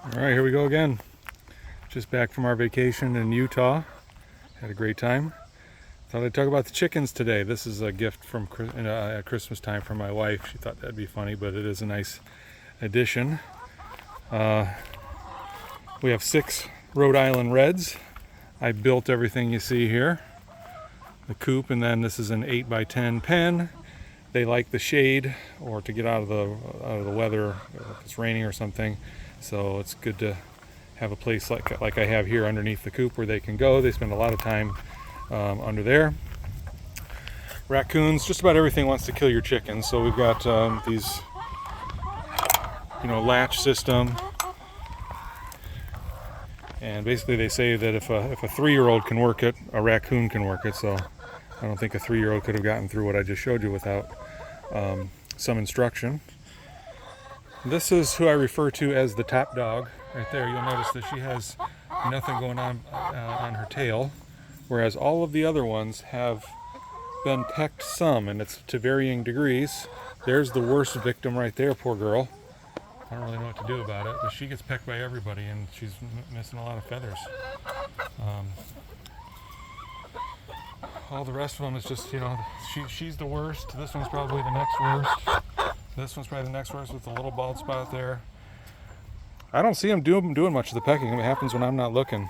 All right, here we go again. Just back from our vacation in Utah. Had a great time. Thought I'd talk about the chickens today. This is a gift from at Christmas time from my wife. She thought that'd be funny, but it is a nice addition. We have 6 Rhode Island Reds. I built everything you see here. The coop, and then this is an 8x10 pen. They like the shade or to get out of the weather if it's raining or something. So it's good to have a place like I have here underneath the coop where they can go. They spend a lot of time under there. Raccoons, just about everything wants to kill your chickens. So we've got these, latch system. And basically they say that if a 3-year-old can work it, a raccoon can work it. So I don't think a 3-year-old could have gotten through what I just showed you without some instruction. This is who I refer to as the top dog. Right there, you'll notice that she has nothing going on her tail, whereas all of the other ones have been pecked some, and it's to varying degrees. There's the worst victim right there, poor girl. I don't really know what to do about it, but she gets pecked by everybody, and she's missing a lot of feathers. All the rest of them is just, she's the worst. This one's probably the next worst. This one's probably the next worst with a little bald spot there. I don't see them doing much of the pecking. It happens when I'm not looking.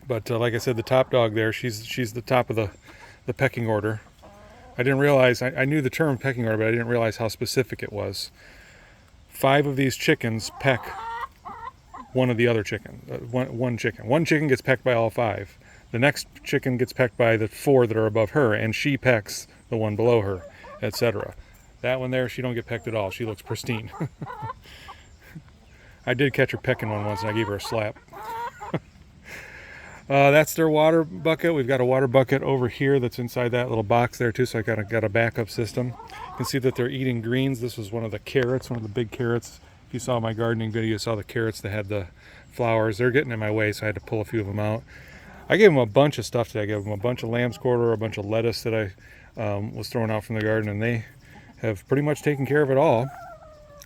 But like I said, the top dog there, she's the top of the pecking order. I didn't realize, I knew the term pecking order, but I didn't realize how specific it was. 5 of these chickens peck one of the other chicken. One chicken. One chicken gets pecked by all 5. The next chicken gets pecked by the 4 that are above her, and she pecks the one below her, etc. That one there, she don't get pecked at all. She looks pristine. I did catch her pecking one once, and I gave her a slap. That's their water bucket. We've got a water bucket over here that's inside that little box there too, so I got a backup system. You can see that they're eating greens. This was one of the carrots, one of the big carrots. If you saw my gardening video, you saw the carrots that had the flowers. They're getting in my way, so I had to pull a few of them out. I gave them a bunch of stuff today. I gave them a bunch of lamb's quarter, a bunch of lettuce that I was throwing out from the garden, and they have pretty much taken care of it all.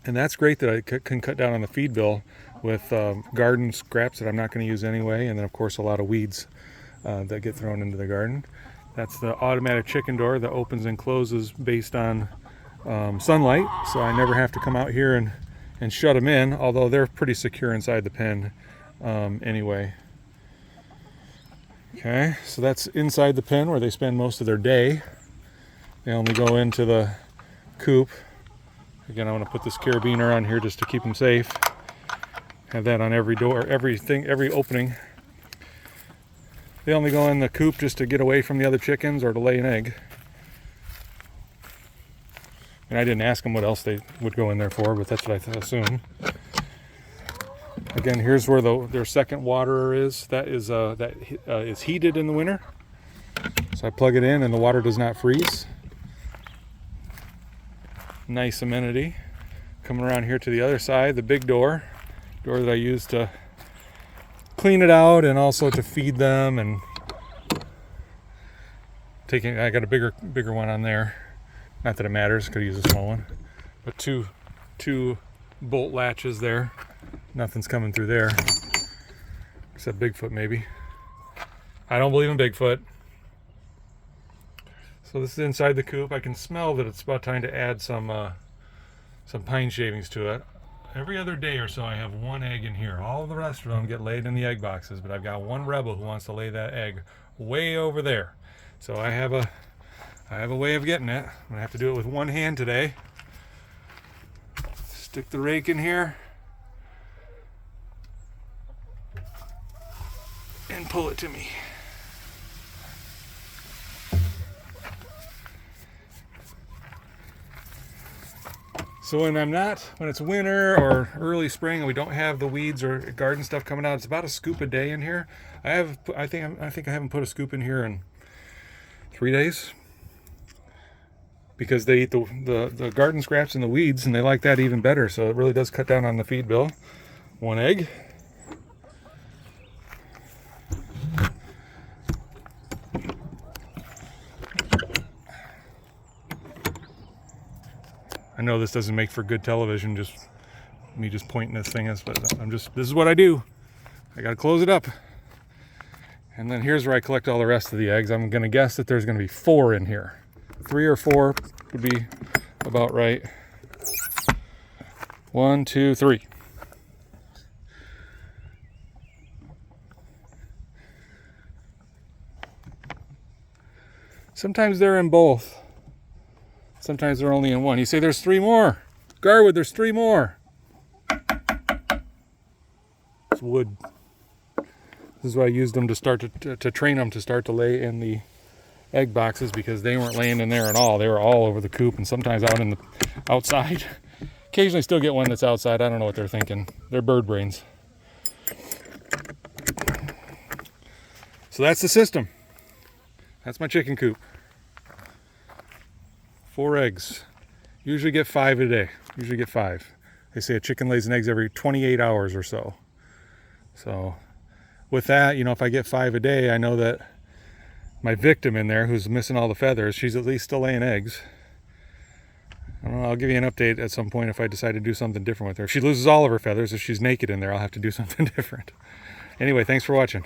And that's great that I can cut down on the feed bill with garden scraps that I'm not going to use anyway, and then of course a lot of weeds that get thrown into the garden. That's the automatic chicken door that opens and closes based on sunlight, so I never have to come out here and shut them in, although they're pretty secure inside the pen anyway. Okay, so that's inside the pen where they spend most of their day. They only go into the coop. Again, I want to put this carabiner on here just to keep them safe. Have that on every door, every opening. They only go in the coop just to get away from the other chickens or to lay an egg. And I didn't ask them what else they would go in there for, but that's what I assume. Again, here's where their second waterer is. That is heated in the winter. So I plug it in and the water does not freeze. Nice amenity. Coming around here to the other side, the big door that I use to clean it out and also to feed them, and I got a bigger one on there. Not that it matters, could use a small one. But two bolt latches there. Nothing's coming through there. Except Bigfoot maybe. I don't believe in Bigfoot. So this is inside the coop. I can smell that it's about time to add some pine shavings to it. Every other day or so I have one egg in here. All the rest of them get laid in the egg boxes, but I've got one rebel who wants to lay that egg way over there. So I have a way of getting it. I'm gonna have to do it with one hand today. Stick the rake in here and pull it to me. So when it's winter or early spring and we don't have the weeds or garden stuff coming out, it's about a scoop a day in here. I think I haven't put a scoop in here in 3 days because they eat the garden scraps and the weeds, and they like that even better. So it really does cut down on the feed bill. One egg. I know this doesn't make for good television, just me just pointing this thing is, but this is what I do. I gotta close it up. And then here's where I collect all the rest of the eggs. I'm gonna guess that there's gonna be 4 in here. 3 or 4 would be about right. 1, 2, 3. Sometimes they're in both. Sometimes they're only in one. You say there's 3 more. Garwood, there's 3 more. It's wood. This is why I used them to start to train them to start to lay in the egg boxes, because they weren't laying in there at all. They were all over the coop and sometimes out in the outside. Occasionally still get one that's outside. I don't know what they're thinking. They're bird brains. So that's the system. That's my chicken coop. 4 eggs. Usually get 5 a day. Usually get 5. They say a chicken lays an eggs every 28 hours or so. So with that, you know, if I get 5 a day, I know that my victim in there, who's missing all the feathers, she's at least still laying eggs. I don't know, I'll give you an update at some point if I decide to do something different with her. If she loses all of her feathers, if she's naked in there, I'll have to do something different. Anyway, thanks for watching.